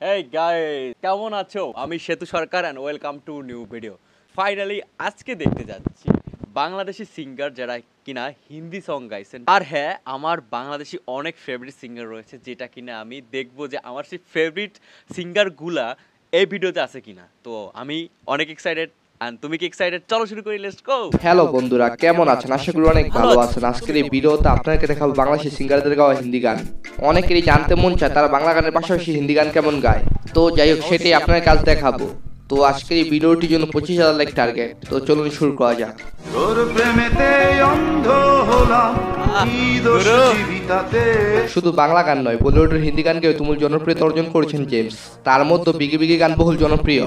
Hey guys, কেমন আছো? আমি সেতু সরকার and welcome to new video. Finally আজকে দেখতে যাচ্ছি বাংলাদেশি সিঙ্গার যারা কিনা হিন্দি সং গাইছেন। আর হ্যাঁ, আমার বাংলাদেশি অনেক ফেভারিট সিঙ্গার রয়েছে যেটা কিনা আমি দেখবো যে আমার সেই ফেভারিট সিঙ্গারগুলা এই ভিডিওতে আছে কিনা। তো আমি অনেক এক্সাইটেড। আর তুমি কি এক্সাইটেড? চলো শুরু করি, লেটস গো। হ্যালো বন্ধুরা, কেমন আছেন? আশা করি অনেক ভালো আছেন। আজকের এই ভিডিওতে আপনাদেরকে দেখাবো বাংলাদেশি সিঙ্গারদের গাওয়া হিন্দি গান। অনেকেরই জানতে মন চায় তারা বাংলা গানের পাশাপাশি হিন্দি গান কেমন গায়। তো যাই হোক, সেটাই আপনার কাছে দেখাবো। তো আজকের এই ভিডিওটির জন্য 25,000 লাইক টার্গেট। তো চলুন শুরু করা যাক। শুধু বাংলা গান নয়, বলিউডের হিন্দি গানকেও তুমুল জনপ্রিয়তা অর্জন করেছেন জেমস। তার মধ্যে বিগি বিগি গান বহুল জনপ্রিয়।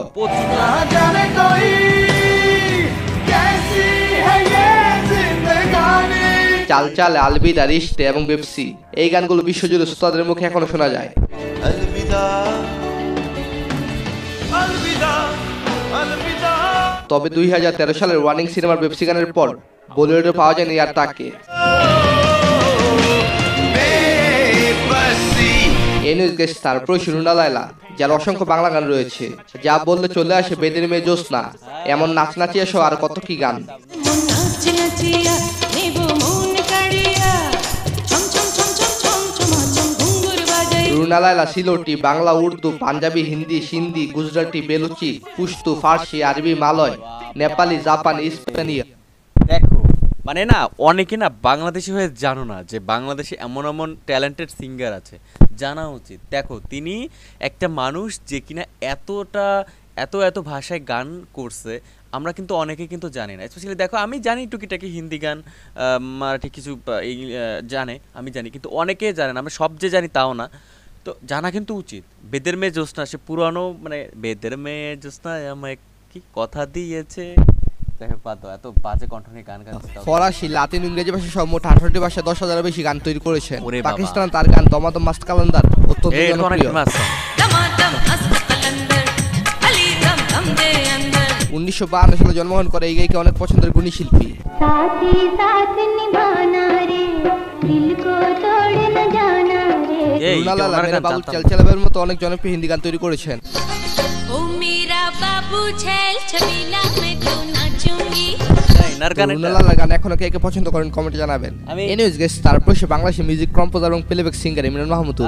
চাল চাল, আলবিদা, রিশতে এবং বেপসি, এই গানগুলো বিশ্বজুড়ে শ্রোতাদের মুখে এখনো শোনা যায়। তবে 2013 সালের ওয়ার্নিং সিনেমার বেপসি গানের পর বলিউডে পাওয়া যায়নি আর তাকে। তারপর রুনা লায়লা, যার অসংখ্য বাংলা গান রয়েছে, যা বললে চলে আসে বেদের মেয়ে জোসনা, এমন নাচ নাচিয়া সহ আর কত কি গান। রুনা লায়লা সিলোটি, বাংলা, উর্দু, পাঞ্জাবি, হিন্দি, সিন্ধি, গুজরাটি, বেলুচি, পুশতু, ফার্সি, আরবি, মালয়, নেপালি, জাপানি, স্পেনীয়। দেখো মানে না, অনেকে না বাংলাদেশি হয়ে জানো না যে বাংলাদেশে এমন এমন ট্যালেন্টেড সিঙ্গার আছে, জানা উচিত। দেখো তিনি একটা মানুষ যে কিনা এত ভাষায় গান করছে, আমরা কিন্তু অনেকে কিন্তু জানি না। স্পেশালি দেখো, আমি জানি টুকিটাকি হিন্দি গান, মারাঠি কিছু জানে, আমি জানি, কিন্তু অনেকে জানে না। আমরা সব যে জানি তাও না, তো জানা কিন্তু উচিত। বেদের মেয়ে জ্যোৎস্না, সে পুরানো মানে বেদের মেয়ে জ্যোৎস্না আমায় কি কথা দিয়েছে, এত বাজে কণ্ঠ নিয়ে গান গাচ্ছে। ফরাসি, লাতিন, ইংরেজি ভাষা সহ মোট 18টি ভাষায় 10,000-এর বেশি গান তৈরি করেছেন। পাকিস্তান তার গান দমাদম মাস্ত কালান্দার অত্যন্ত জনপ্রিয়। 1952 সালে জন্মগ্রহণ করে এই গায়িকা অনেক পছন্দের গুণী শিল্পী। রুনা লায়লা মেরা বাবু চল চলাবের মতো অনেক জনপ্রিয় হিন্দি গান তৈরি করেছেন। রুনা লায়লার গান এখনো কে কে পছন্দ করেন কমেন্টে জানাবেন। এনিওয়েজ গাইস, তারপর সে বাংলাদেশের মিউজিক কম্পোজার এবং প্লেব্যাক সিঙ্গার ইমরান মাহমুদুল।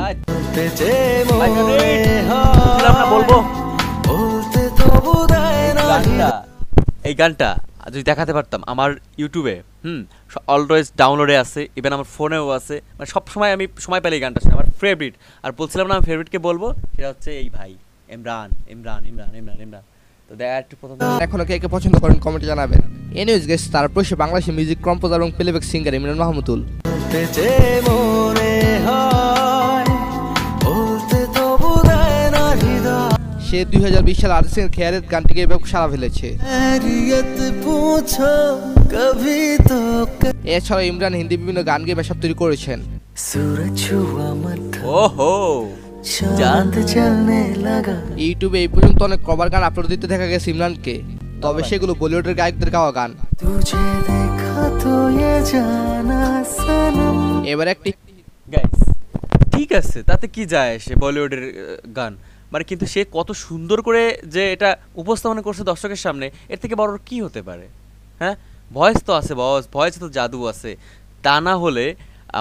এই গানটা যদি দেখাতে পারতাম আমার ইউটিউবে, অলওয়েজ ডাউনলোডে আছে, ইভেন আমার ফোনেও আছে, মানে সব সময় আমি সময় পেলে এই গানটা শুনি, আমার ফেভারিট। আর বলছিলাম না আমি ফেভারিটকে বলবো, সেটা হচ্ছে এই ভাই ইমরান ইমরান ইমরান ইমরান ইমরান। তো দেখ একটু প্রথম এখনো কে কে পছন্দ করেন কমেন্টে জানাবেন। এনিওয়েজ গাইস, তারপর সে বাংলাদেশের মিউজিক কম্পোজার এবং প্লেব্যাক সিঙ্গার ইমরান মাহমুদুল। সে 2020 সালে আরসিন খেয়ারেত গানটিকে ব্যাপক সাড়া ফেলেছে। এছাড়া ইমরান হিন্দি বিভিন্ন গান গেয়ে বেশাব তৈরি করেছেন। ইউটিউবে এই পর্যন্ত অনেক কভার গান আপলোড দিতে দেখা গেছে ইমরানকে, তবে সেগুলো বলিউডের গায়কদের গাওয়া গান। এবার একটি গাইস, ঠিক আছে, তাতে কি যায় সে বলিউডের গান, মানে কিন্তু সে কত সুন্দর করে যে এটা উপস্থাপনা করছে দর্শকের সামনে, এর থেকে বড় কি হতে পারে? হ্যাঁ, ভয়েস তো আছে, ভয়েসে তো জাদু আছে। তা না হলে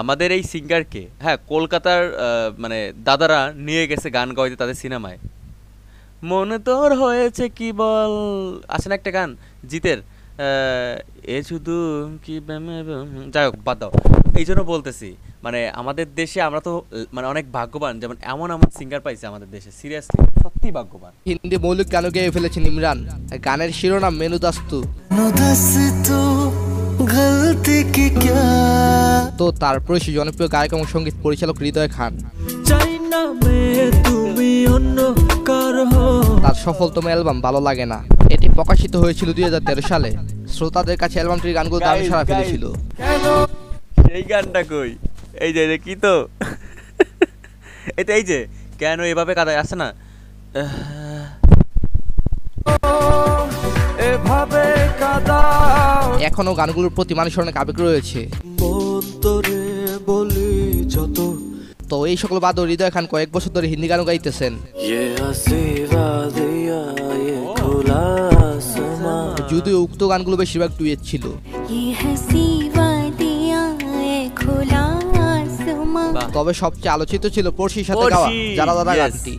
আমাদের এই সিঙ্গারকে, হ্যাঁ, কলকাতার মানে দাদারা নিয়ে গেছে গান গাইতে তাদের সিনেমায়। মনে তোর হয়েছে কি বল, আছে না একটা গান জিতের, এ শুধু কি, যাই হোক বাদ দাও। এই জন্য বলতেছি, মানে আমাদের দেশে আমরা তো মানে অনেক ভাগ্যবান, যেমন এমন সিঙ্গার পাইছে আমাদের দেশে, সিরিয়াসলি সত্যি ভাগ্যবান। হিন্দি মৌলিক গানও গেয়ে ফেলেছেন ইমরান। গানের শিরোনাম মেনু দাস্তু। তো তারপরে সে জনপ্রিয় গায়ক এবং সঙ্গীত পরিচালক হৃদয় খান। তার সফলতম অ্যালবাম ভালো লাগে না, এটি প্রকাশিত হয়েছিল 2013 সালে। শ্রোতাদের কাছে অ্যালবামটির গানগুলো দারুণ সাড়া ফেলেছিল। এই গানটা কই, এই যে কি তো এটা, এই যে কেন এভাবে কাদায় আসে না, এখনো গানগুলোর প্রতি মানুষের অনেক আবেগ রয়েছে। তো এই সকল বাদও হৃদয় খান কয়েক বছর ধরে হিন্দি গানও গাইতেছেন। যদিও উক্ত গানগুলো বেশিরভাগ ডুয়েট ছিল। তবে সবচেয়ে আলোচিত ছিল পড়শির সাথে গাওয়া যারা দাদা গানটি।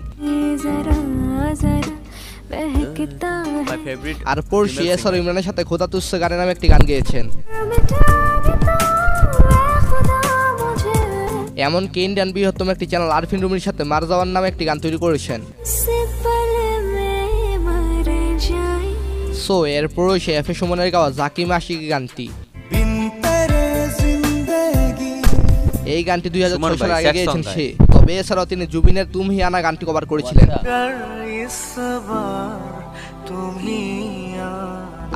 আর পড়শি এছাড়াও ইমরানের সাথে খোদা তুসসে গানে নামে একটি গান গেয়েছেন। এমনকি ইন্ডিয়ান বৃহত্তম একটি চ্যানেল আরফিন রুমির সাথে মার যাওয়ার নামে একটি গান তৈরি করেছেন। সো এরপরও সে এফ এ সুমনের গাওয়া জাকিম আশিকি গানটি। এই গানটি 2006 সালে আগে গেয়েছেন সে। তবে এছাড়াও তিনি জুবিনের তুম হি আনা গানটি কভার করেছিলেন।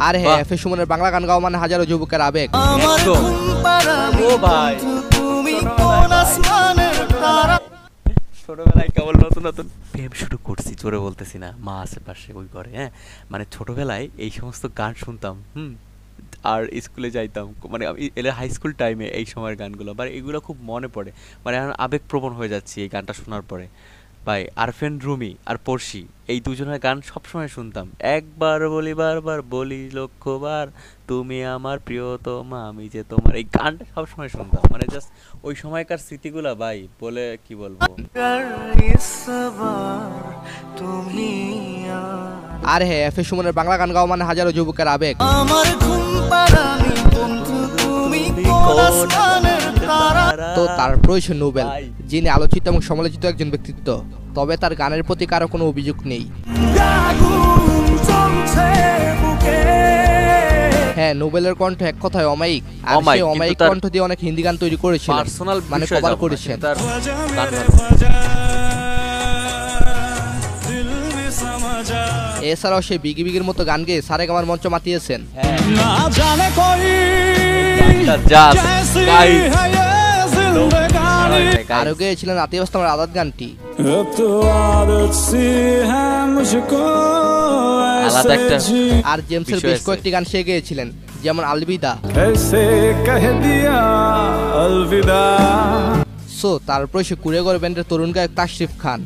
আর হ্যাঁ, এফ এ সুমনের বাংলা গান গাওয়া মানে হাজারো যুবকের আবেগ। ছোটবেলায় কেবল নতুন নতুন প্রেম শুরু করছি, জোরে বলতেছি না, মা আশেপাশে ওই করে। হ্যাঁ, মানে ছোটবেলায় এই সমস্ত গান শুনতাম। আর স্কুলে যাইতাম, মানে আমি হাই স্কুল টাইমে এই সময়ের গানগুলো বা এগুলো খুব মনে পড়ে, মানে আমি আবেগপ্রবণ হয়ে যাচ্ছি এই গানটা শোনার পরে। ভাই আরফিন রুমি আর পড়শি এই দুজনের গান সবসময় শুনতাম। একবার বলি বারবার বলি লক্ষবার, তুমি আমার প্রিয়তমা আমি যে তোমার, এই গানটা সবসময় শুনতাম। মানে জাস্ট ওই সময়কার স্মৃতিগুলা ভাই বলে কি বলবো। আর হ্যাঁ, এফ এ সুমনের বাংলা গান গাওয়া মানে হাজারো যুবকের আবেগ। তো তার প্রয়োজন নোবেল, যিনি আলোচিত এবং সমালোচিত একজন ব্যক্তিত্ব। তবে তার গানের প্রতি কারো কোনো অভিযোগ নেই। হ্যাঁ, নোবেলের কণ্ঠ এক কথায় অমায়িক। আর সেই অমায়িক কণ্ঠ দিয়ে অনেক হিন্দি গান তৈরি করেছেন, মানে কভার করেছেন। এছাড়াও সে বিগি বিগির মতো গান গেয়ে সারেগামার মঞ্চ মাতিয়েছেন। আরো গেয়েছিলেন আতিফ আসলামের আদাত গানটি। আর জেমসের বেশ কয়েকটি গান সে গেয়েছিলেন, যেমন আলবিদা। সো তারপর সে কুড়েগড় ব্যান্ডের তরুণ গায়ক তাশরিফ খান।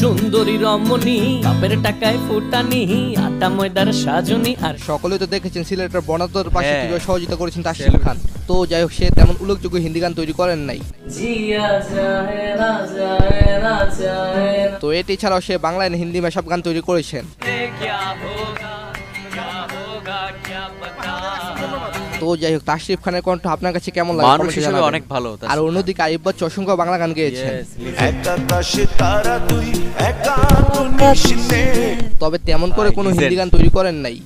সুন্দরী রমণী বাপের টাকায় ফুটানি আটা ময়দার সাজনি। আর সকলেই তো দেখেছেন সিলেটের বনাদর পাশে কিভাবে সহযোগিতা করেছেন তাশরিফ খান। তো যাই হোক, সে তেমন উল্লেখযোগ্য হিন্দি গান তৈরি করেন নাই। তো এটি ছাড়াও সে বাংলা এবং হিন্দি মেশআপ গান তৈরি করেছেন। তো যাই হোক, তাশরিফ খানের কণ্ঠ আপনার কাছে কেমন লাগে? মানুষ হিসেবে অনেক ভালো। আর অন্যদিকে আইয়ুব বাচ্চু অসংখ্য বাংলা গান গেয়েছেন। তবে তেমন করে কোনো হিন্দি গান তৈরি করেন নাই।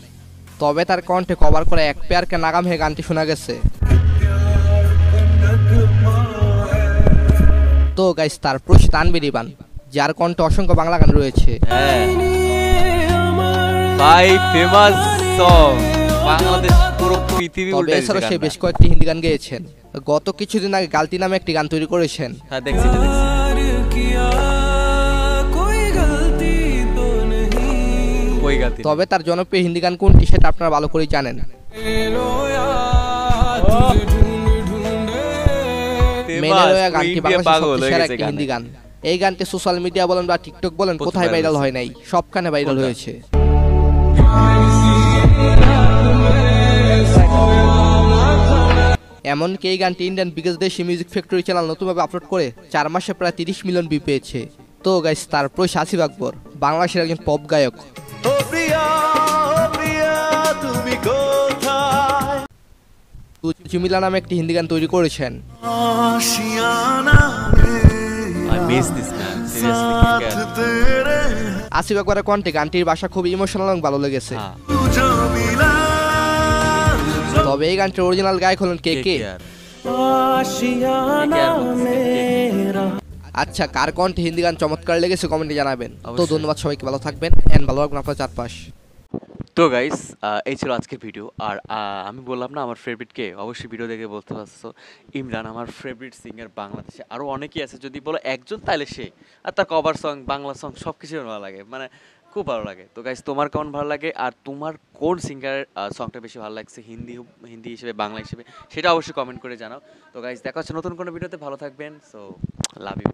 তবে তার কণ্ঠে কভার করা এক পেয়ারকে নাগাম হে গানটি শোনা গেছে। তো গাইস, তারপর তানভীর ইবান, যার কণ্ঠে অসংখ্য বাংলা গান রয়েছে। ভাই ফেমাস সং বাংলাদেশ পুরো পৃথিবী উল্টে দিয়েছে। এছাড়াও সে বেশ কয়েকটি হিন্দি গান গেয়েছেন। গত কিছুদিন আগে গালতি নামে একটি গান তৈরি করেছেন। হ্যাঁ, দেখছি। তবে তার জনপ্রিয় হিন্দি গান কোনটি সেটা আপনারা ভালো করেই জানেন। গানটি বাংলাদেশের সেরা একটি হিন্দি গান। এই গানটি সোশ্যাল মিডিয়া বলেন বা টিকটক বলেন, কোথায় ভাইরাল হয় নাই, সবখানে ভাইরাল হয়েছে। এমনকি এই গানটি ইন্ডিয়ান বিগেস্ট দেশি মিউজিক ফ্যাক্টরি চ্যানেল নতুনভাবে আপলোড করে 4 মাসে প্রায় 30 মিলিয়ন ভিউ পেয়েছে। তো গাইস, তারপর আসিফ আকবর, বাংলাদেশের একজন পপ গায়ক। জুমিলা নামে একটি হিন্দি গান তৈরি করেছেন। আসিফ আকবরের কণ্ঠে গানটির ভাষা খুব ইমোশনাল এবং ভালো লেগেছে। তবে এই গানটির অরিজিনাল গায়ক হলেন কে কে। আচ্ছা, কার কণ্ঠে হিন্দি গান চমৎকার লেগেছে কমেন্টে জানাবেন। তো ধন্যবাদ সবাইকে, ভালো থাকবেন এন্ড ভালো রাখবেন আপনার চারপাশ। তো গাইস, এই ছিল আজকের ভিডিও। আর আমি বললাম না আমার ফেভারিট কে, অবশ্যই ভিডিও দেখে বলতে পারছো ইমরান আমার ফেভারিট সিঙ্গার বাংলাদেশে। আরও অনেকেই আছে, যদি বলো একজন তাহলে সে। আর তার কভার সং, বাংলা সং সব কিছুই ভালো লাগে। মানে খুব ভালো লাগে। তো গাইস তোমার কেমন ভালো লাগে আর তোমার কোন সিঙ্গারের সংটা বেশি ভালো লাগছে হিন্দি হিসেবে বাংলা হিসেবে সেটা অবশ্যই কমেন্ট করে জানাও। তো গাইস দেখা হচ্ছে নতুন কোনো ভিডিওতে, ভালো থাকবেন। So love you.